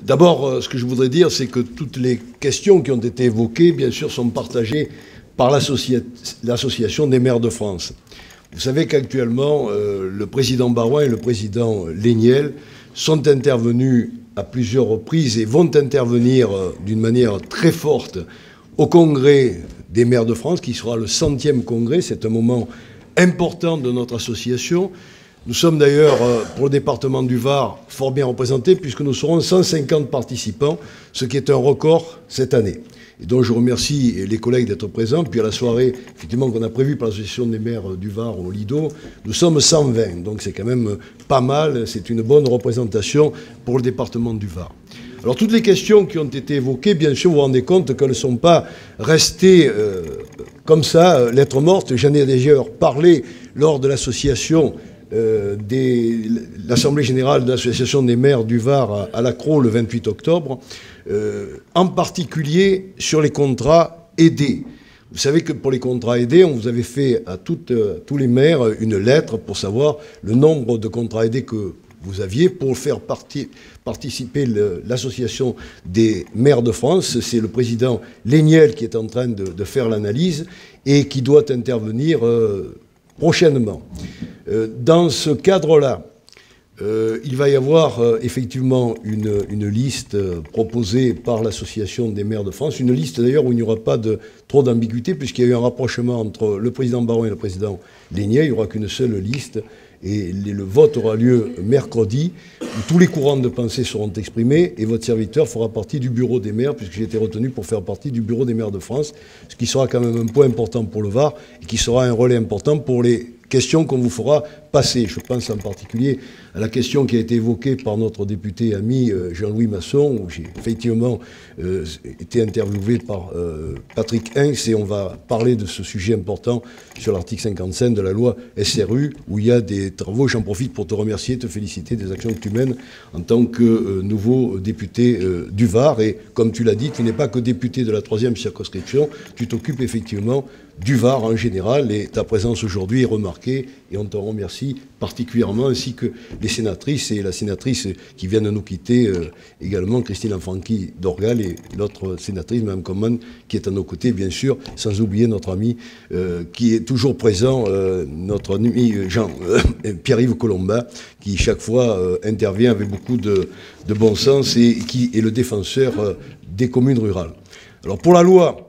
D'abord, ce que je voudrais dire, c'est que toutes les questions qui ont été évoquées, bien sûr, sont partagées par l'Association des maires de France. Vous savez qu'actuellement, le président Baroin et le président Léniel sont intervenus à plusieurs reprises et vont intervenir d'une manière très forte au congrès des maires de France, qui sera le 100e congrès. C'est un moment important de notre association. Nous sommes d'ailleurs, pour le département du Var, fort bien représentés, puisque nous serons 150 participants, ce qui est un record cette année. Et donc je remercie les collègues d'être présents. Puis à la soirée, effectivement, qu'on a prévue par l'association des maires du Var au Lido, nous sommes 120. Donc c'est quand même pas mal, c'est une bonne représentation pour le département du Var. Alors toutes les questions qui ont été évoquées, bien sûr, vous vous rendez compte qu'elles ne sont pas restées comme ça, lettres mortes. J'en ai déjà parlé lors de l'association l'Assemblée générale de l'Association des maires du Var à l'Accro le 28 octobre, en particulier sur les contrats aidés. Vous savez que pour les contrats aidés, on vous avait fait à tous les maires une lettre pour savoir le nombre de contrats aidés que vous aviez pour faire participer l'Association des maires de France. C'est le président Léniel qui est en train de faire l'analyse et qui doit intervenir prochainement. Dans ce cadre-là, il va y avoir effectivement une liste proposée par l'Association des maires de France, une liste d'ailleurs où il n'y aura pas trop d'ambiguïté, puisqu'il y a eu un rapprochement entre le président Baron et le président Léniel. Il n'y aura qu'une seule liste et le vote aura lieu mercredi, où tous les courants de pensée seront exprimés et votre serviteur fera partie du bureau des maires, puisque j'ai été retenu pour faire partie du bureau des maires de France, ce qui sera quand même un point important pour le Var et qui sera un relais important pour les questions qu'on vous fera passer. Je pense en particulier à la question qui a été évoquée par notre député ami Jean-Louis Masson, où j'ai effectivement été interviewé par Patrick Hinx, et on va parler de ce sujet important sur l'article 55 de la loi SRU, où il y a des travaux. J'en profite pour te remercier, te féliciter des actions que tu mènes en tant que nouveau député du Var. Et comme tu l'as dit, tu n'es pas que député de la 3e circonscription, tu t'occupes effectivement du Var en général, et ta présence aujourd'hui est remarquée et on te remercie particulièrement, ainsi que les sénatrices et la sénatrice qui vient de nous quitter également, Christine Anfanqui d'Orgal, et l'autre sénatrice, Mme Coman, qui est à nos côtés, bien sûr, sans oublier notre ami qui est toujours présent, notre ami Pierre-Yves Colomba, qui chaque fois intervient avec beaucoup de bon sens et qui est le défenseur des communes rurales. Alors pour la loi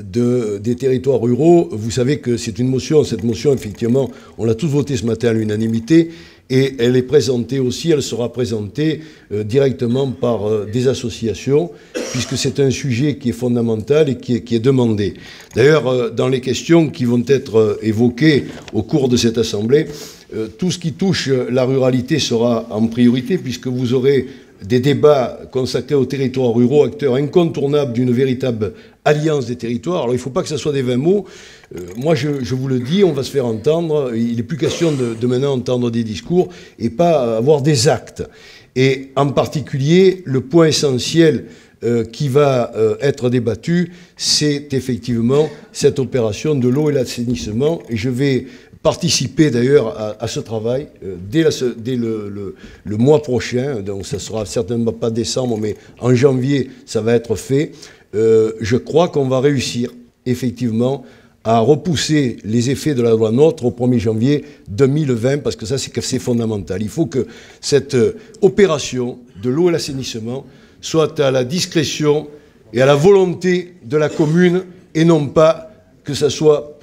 des territoires ruraux, vous savez que c'est une motion. Cette motion, effectivement, on l'a tous votée ce matin à l'unanimité, et elle est présentée aussi, elle sera présentée directement par des associations, puisque c'est un sujet qui est fondamental et qui est demandé. D'ailleurs, dans les questions qui vont être évoquées au cours de cette assemblée, tout ce qui touche la ruralité sera en priorité, puisque vous aurez des débats consacrés aux territoires ruraux, acteurs incontournables d'une véritable alliance des territoires. Alors il ne faut pas que ce soit des vains mots. Moi je vous le dis, on va se faire entendre. Il n'est plus question de maintenant entendre des discours et pas avoir des actes. Et en particulier, le point essentiel qui va être débattu, c'est effectivement cette opération de l'eau et l'assainissement. Et je vais participer d'ailleurs à ce travail dès le mois prochain. Donc ça sera certainement pas décembre, mais en janvier, ça va être fait. Je crois qu'on va réussir effectivement à repousser les effets de la loi NOTRe au 1er janvier 2020, parce que ça, c'est fondamental. Il faut que cette opération de l'eau et l'assainissement soit à la discrétion et à la volonté de la commune, et non pas que ça soit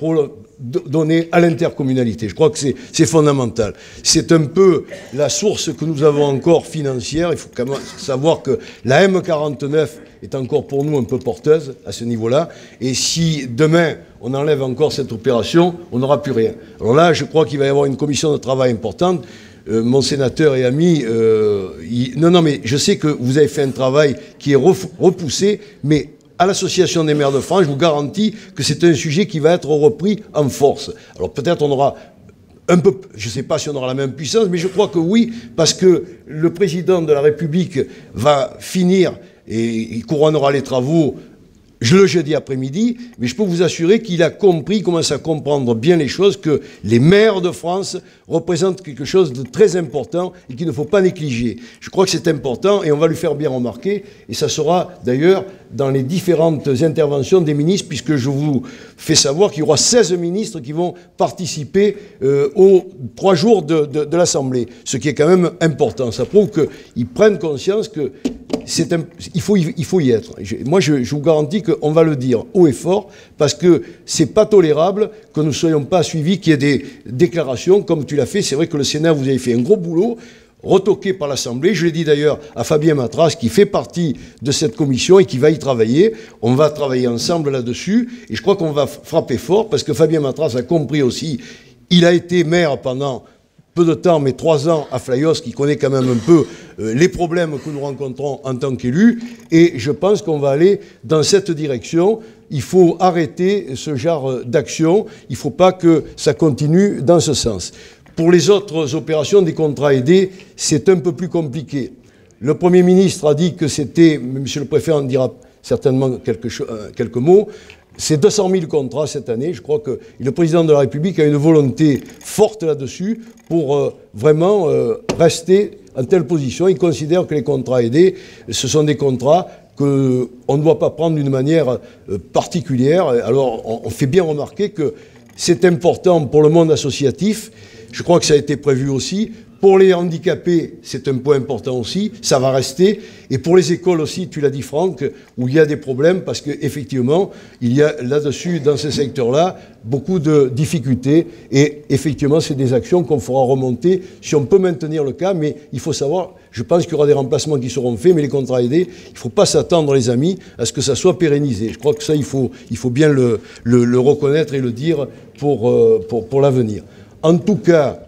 donné à l'intercommunalité. Je crois que c'est fondamental. C'est un peu la source que nous avons encore financière. Il faut quand même savoir que la M49 est encore pour nous un peu porteuse à ce niveau-là. Et si demain on enlève encore cette opération, on n'aura plus rien. Alors là, je crois qu'il va y avoir une commission de travail importante. Mon sénateur et ami, non, mais je sais que vous avez fait un travail qui est repoussé, mais à l'Association des maires de France, je vous garantis que c'est un sujet qui va être repris en force. Alors peut-être on aura un peu, je ne sais pas si on aura la même puissance, mais je crois que oui, parce que le président de la République va finir et il couronnera les travaux le jeudi après-midi, mais je peux vous assurer qu'il a compris, commence à comprendre bien les choses, que les maires de France représentent quelque chose de très important et qu'il ne faut pas négliger. Je crois que c'est important et on va lui faire bien remarquer, et ça sera d'ailleurs dans les différentes interventions des ministres, puisque je vous fais savoir qu'il y aura 16 ministres qui vont participer aux 3 jours de l'Assemblée, ce qui est quand même important. Ça prouve qu'ils prennent conscience que il faut y être. Moi, je vous garantis qu'on va le dire haut et fort, parce que c'est pas tolérable que nous ne soyons pas suivis, qu'il y ait des déclarations comme tu l'as fait. C'est vrai que le Sénat, vous avez fait un gros boulot, retoqué par l'Assemblée. Je l'ai dit d'ailleurs à Fabien Matras, qui fait partie de cette commission et qui va y travailler. On va travailler ensemble là-dessus, et je crois qu'on va frapper fort, parce que Fabien Matras a compris aussi. Il a été maire pendant peu de temps, mais 3 ans à Flayos, qui connaît quand même un peu les problèmes que nous rencontrons en tant qu'élus, et je pense qu'on va aller dans cette direction. Il faut arrêter ce genre d'action, il ne faut pas que ça continue dans ce sens. Pour les autres opérations des contrats aidés, c'est un peu plus compliqué. Le Premier ministre a dit que c'était, Monsieur le Préfet en dira certainement quelques mots, c'est 200 000 contrats cette année. Je crois que le Président de la République a une volonté forte là-dessus pour vraiment rester en telle position. Il considère que les contrats aidés, ce sont des contrats qu'on ne doit pas prendre d'une manière particulière. Alors, on fait bien remarquer que c'est important pour le monde associatif. Je crois que ça a été prévu aussi. Pour les handicapés, c'est un point important aussi, ça va rester. Et pour les écoles aussi, tu l'as dit Franck, où il y a des problèmes, parce qu'effectivement, il y a là-dessus, dans ces secteurs-là, beaucoup de difficultés. Et effectivement, c'est des actions qu'on fera remonter, si on peut maintenir le cas. Mais il faut savoir, je pense qu'il y aura des remplacements qui seront faits, mais les contrats aidés, il ne faut pas s'attendre, les amis, à ce que ça soit pérennisé. Je crois que ça, il faut bien le reconnaître et le dire pour l'avenir. En tout cas,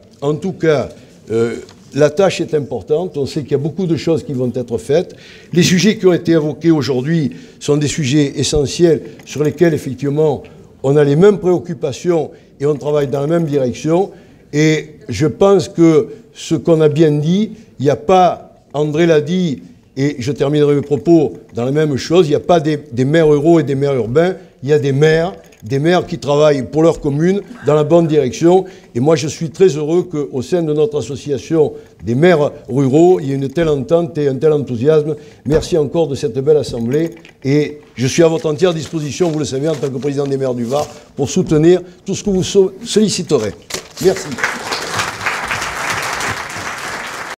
la tâche est importante. On sait qu'il y a beaucoup de choses qui vont être faites. Les sujets qui ont été évoqués aujourd'hui sont des sujets essentiels sur lesquels, effectivement, on a les mêmes préoccupations et on travaille dans la même direction. Et je pense que ce qu'on a bien dit, il n'y a pas, André l'a dit, et je terminerai mes propos dans la même chose, il n'y a pas des maires ruraux et des maires urbains, il y a des maires qui travaillent pour leur commune dans la bonne direction. Et moi, je suis très heureux qu'au sein de notre association des maires ruraux, il y ait une telle entente et un tel enthousiasme. Merci encore de cette belle assemblée. Et je suis à votre entière disposition, vous le savez, en tant que président des maires du Var, pour soutenir tout ce que vous solliciterez. Merci.